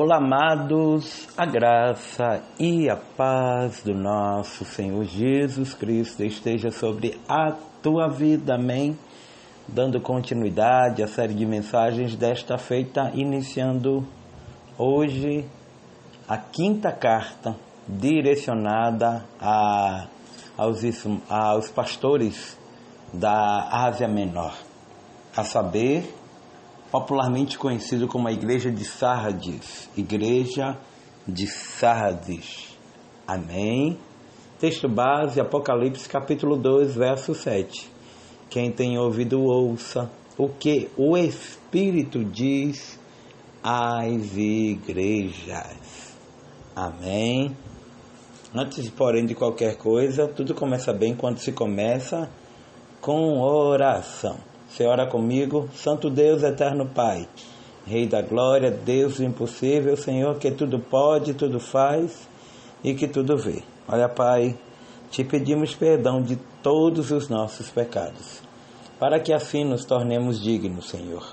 Olá, amados, a graça e a paz do nosso Senhor Jesus Cristo esteja sobre a tua vida, amém? Dando continuidade à série de mensagens desta feita, iniciando hoje a quinta carta direcionada aos pastores da Ásia Menor, a saber, popularmente conhecido como a Igreja de Sardes, amém? Texto base, Apocalipse capítulo 2, verso 7. Quem tem ouvido ouça o que o Espírito diz às igrejas, amém? Antes, porém, de qualquer coisa, tudo começa bem quando se começa com oração. Você ora comigo? Santo Deus, eterno Pai, Rei da glória, Deus do impossível, Senhor que tudo pode, tudo faz e que tudo vê. Olha, Pai, te pedimos perdão de todos os nossos pecados, para que assim nos tornemos dignos, Senhor,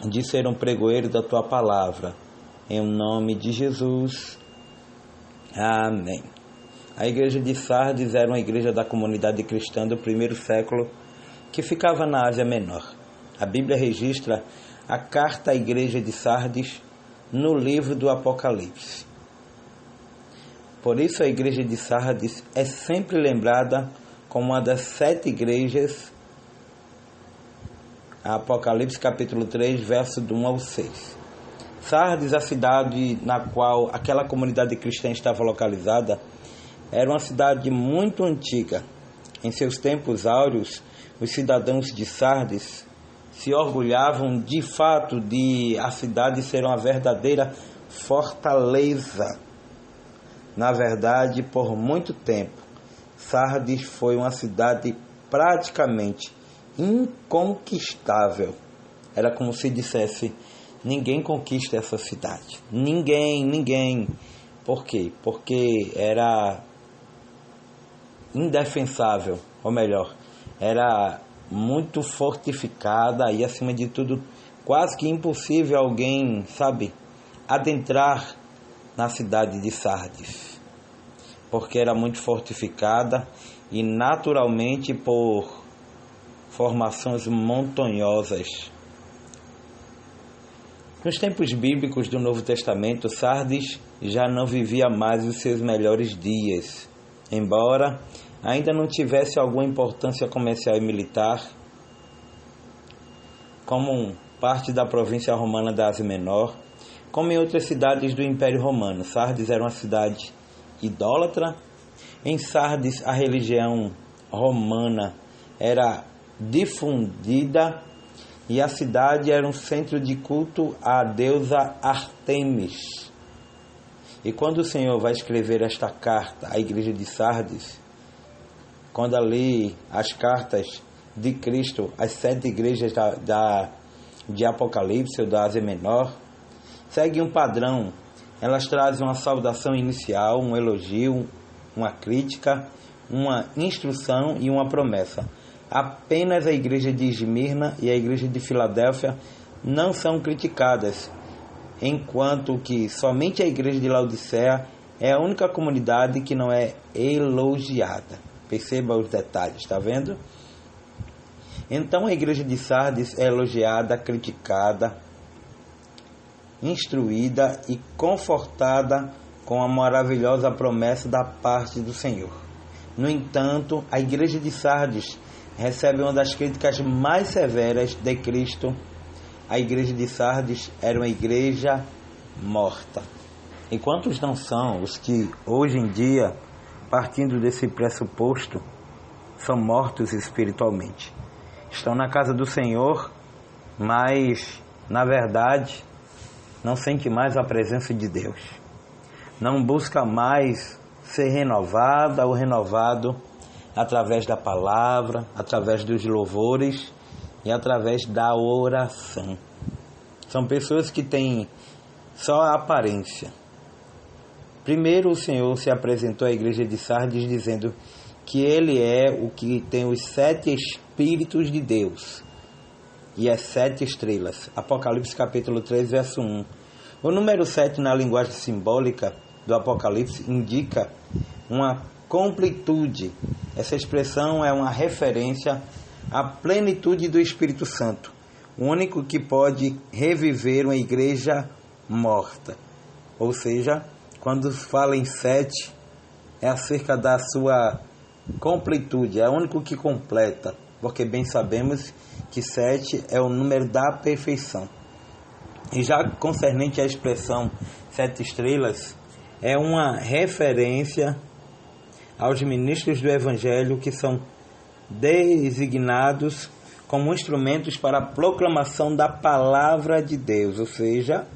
de ser um pregoeiro da Tua palavra. Em nome de Jesus, amém. A igreja de Sardes era uma igreja da comunidade cristã do primeiro século, que ficava na Ásia Menor. A Bíblia registra a carta à igreja de Sardes no livro do Apocalipse. Por isso a igreja de Sardes é sempre lembrada como uma das 7 igrejas, Apocalipse capítulo 3, verso do 1 ao 6. Sardes, a cidade na qual aquela comunidade cristã estava localizada, era uma cidade muito antiga. Em seus tempos áureos, os cidadãos de Sardes se orgulhavam de fato de a cidade ser uma verdadeira fortaleza. Na verdade, por muito tempo, Sardes foi uma cidade praticamente inconquistável. Era como se dissesse: ninguém conquista essa cidade. Ninguém. Por quê? Porque era indefensável, ou melhor, era muito fortificada e, acima de tudo, quase que impossível alguém, adentrar na cidade de Sardes, porque era muito fortificada e naturalmente por formações montanhosas. Nos tempos bíblicos do Novo Testamento, Sardes já não vivia mais os seus melhores dias, embora ainda não tivesse alguma importância comercial e militar, como parte da província romana da Ásia Menor, como em outras cidades do Império Romano. Sardes era uma cidade idólatra. Em Sardes, a religião romana era difundida e a cidade era um centro de culto à deusa Ártemis. E quando o Senhor vai escrever esta carta à igreja de Sardes, quando ali as cartas de Cristo, as 7 igrejas de Apocalipse ou da Ásia Menor, seguem um padrão. Elas trazem uma saudação inicial, um elogio, uma crítica, uma instrução e uma promessa. Apenas a igreja de Esmirna e a igreja de Filadélfia não são criticadas, enquanto que somente a igreja de Laodiceia é a única comunidade que não é elogiada. Perceba os detalhes, está vendo? Então a igreja de Sardes é elogiada, criticada, instruída e confortada com a maravilhosa promessa da parte do Senhor. No entanto, a igreja de Sardes recebe uma das críticas mais severas de Cristo. A igreja de Sardes era uma igreja morta. E quantos não são os que hoje em dia, partindo desse pressuposto, são mortos espiritualmente? Estão na casa do Senhor, mas, na verdade, não sente mais a presença de Deus. Não busca mais ser renovada ou renovado através da palavra, através dos louvores e através da oração. São pessoas que têm só a aparência. Primeiro o Senhor se apresentou à igreja de Sardes dizendo que Ele é o que tem os 7 Espíritos de Deus e as 7 estrelas. Apocalipse capítulo 3, verso 1. O número 7 na linguagem simbólica do Apocalipse indica uma completude. Essa expressão é uma referência à plenitude do Espírito Santo, o único que pode reviver uma igreja morta. Ou seja, quando fala em 7, é acerca da sua completude, é o único que completa, porque bem sabemos que 7 é o número da perfeição. E já concernente à expressão 7 estrelas, é uma referência aos ministros do Evangelho que são designados como instrumentos para a proclamação da palavra de Deus. Ou seja,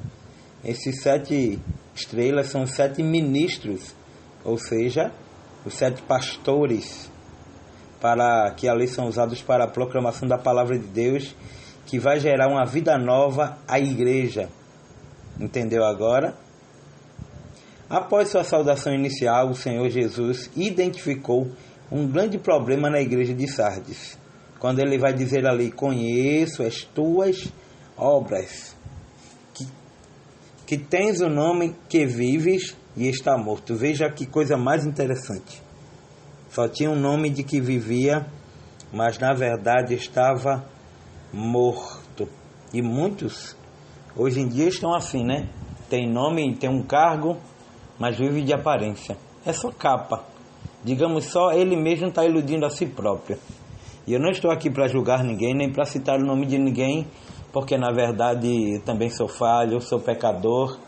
esses 7 estrelas são 7 ministros, ou seja, os 7 pastores, para que ali são usados para a proclamação da palavra de Deus, que vai gerar uma vida nova à igreja. Entendeu agora? Após sua saudação inicial, o Senhor Jesus identificou um grande problema na igreja de Sardes, quando ele vai dizer ali: conheço as tuas obras, que tens o nome que vives e está morto. Veja que coisa mais interessante. Só tinha um nome de que vivia, mas na verdade estava morto. E muitos hoje em dia estão assim, né? Tem nome, tem um cargo, mas vive de aparência. É só capa. Digamos, só ele mesmo está iludindo a si próprio. E eu não estou aqui para julgar ninguém, nem para citar o nome de ninguém, porque na verdade eu também sou falho, eu sou pecador.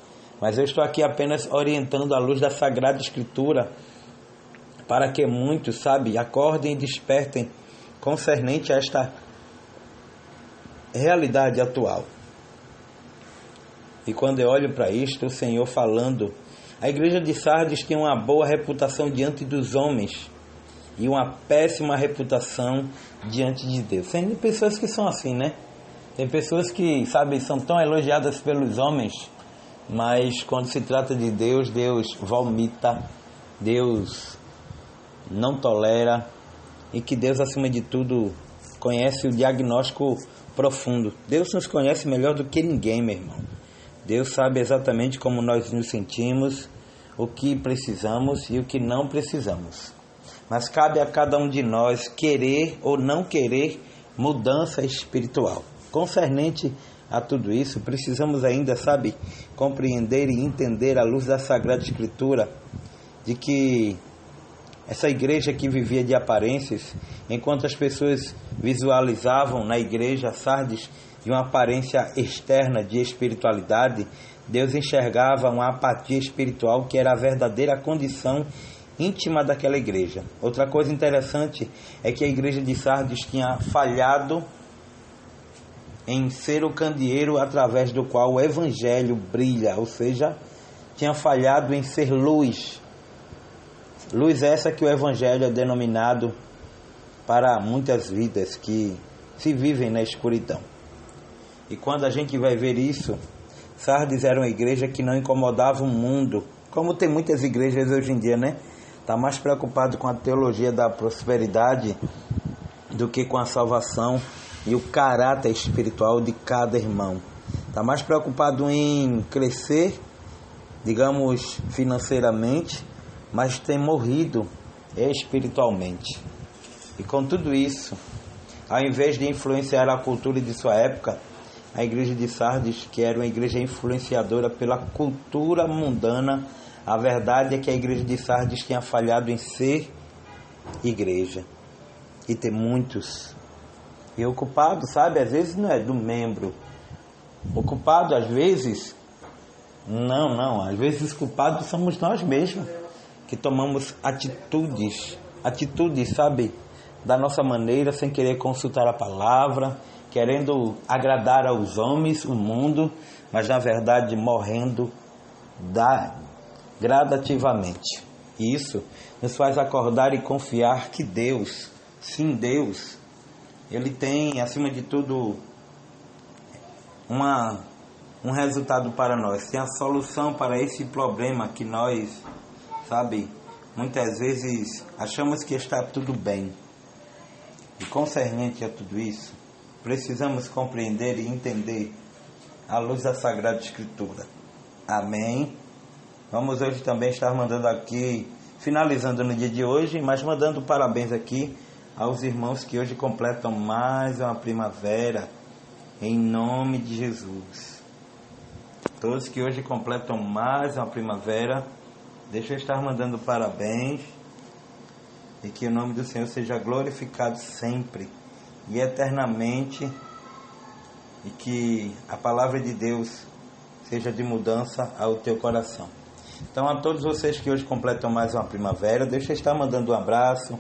Mas eu estou aqui apenas orientando à luz da Sagrada Escritura, para que muitos, acordem e despertem concernente a esta realidade atual. E quando eu olho para isto, o Senhor falando, a igreja de Sardes tinha uma boa reputação diante dos homens e uma péssima reputação diante de Deus. Tem pessoas que são assim, né? Tem pessoas que, são tão elogiadas pelos homens, mas quando se trata de Deus, Deus vomita, Deus não tolera, e que Deus, acima de tudo, conhece o diagnóstico profundo. Deus nos conhece melhor do que ninguém, meu irmão. Deus sabe exatamente como nós nos sentimos, o que precisamos e o que não precisamos. Mas cabe a cada um de nós querer ou não querer mudança espiritual. Concernente a tudo isso, precisamos ainda, compreender e entender à luz da Sagrada Escritura, de que essa igreja que vivia de aparências, enquanto as pessoas visualizavam na igreja Sardes de uma aparência externa de espiritualidade, Deus enxergava uma apatia espiritual que era a verdadeira condição íntima daquela igreja. Outra coisa interessante é que a igreja de Sardes tinha falhado em ser o candeeiro através do qual o evangelho brilha, ou seja, tinha falhado em ser luz. Luz essa que o evangelho é denominado para muitas vidas que se vivem na escuridão. E quando a gente vai ver isso, Sardes era uma igreja que não incomodava o mundo, como tem muitas igrejas hoje em dia, né? Está mais preocupado com a teologia da prosperidade do que com a salvação e o caráter espiritual de cada irmão. Está mais preocupado em crescer, financeiramente, mas tem morrido espiritualmente. E com tudo isso, ao invés de influenciar a cultura de sua época, a igreja de Sardes, que era uma igreja influenciadora pela cultura mundana, a verdade é que a igreja de Sardes tinha falhado em ser igreja. E tem muitos. E o culpado, às vezes não é do membro. O culpado, às vezes, às vezes os culpados somos nós mesmos, que tomamos atitudes, da nossa maneira, sem querer consultar a palavra, querendo agradar aos homens, o mundo, mas na verdade morrendo gradativamente. E isso nos faz acordar e confiar que Deus, sim, Deus, Ele tem, acima de tudo, um resultado para nós. Tem a solução para esse problema que nós, muitas vezes achamos que está tudo bem. E concernente a tudo isso, precisamos compreender e entender à luz da Sagrada Escritura. Amém. Vamos hoje também estar mandando aqui, finalizando no dia de hoje, mas mandando parabéns aqui aos irmãos que hoje completam mais uma primavera, em nome de Jesus. Todos que hoje completam mais uma primavera, deixa eu estar mandando parabéns, e que o nome do Senhor seja glorificado sempre e eternamente, e que a palavra de Deus seja de mudança ao teu coração. Então, a todos vocês que hoje completam mais uma primavera, deixa eu estar mandando um abraço,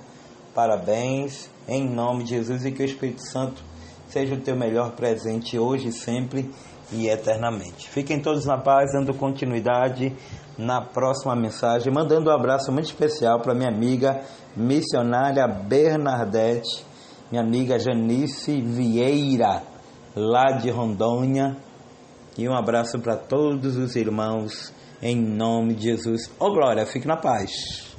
parabéns, em nome de Jesus, e que o Espírito Santo seja o teu melhor presente hoje, sempre e eternamente. Fiquem todos na paz, dando continuidade na próxima mensagem, mandando um abraço muito especial para minha amiga missionária Bernadette, minha amiga Janice Vieira, lá de Rondônia, e um abraço para todos os irmãos, em nome de Jesus. Glória, fique na paz.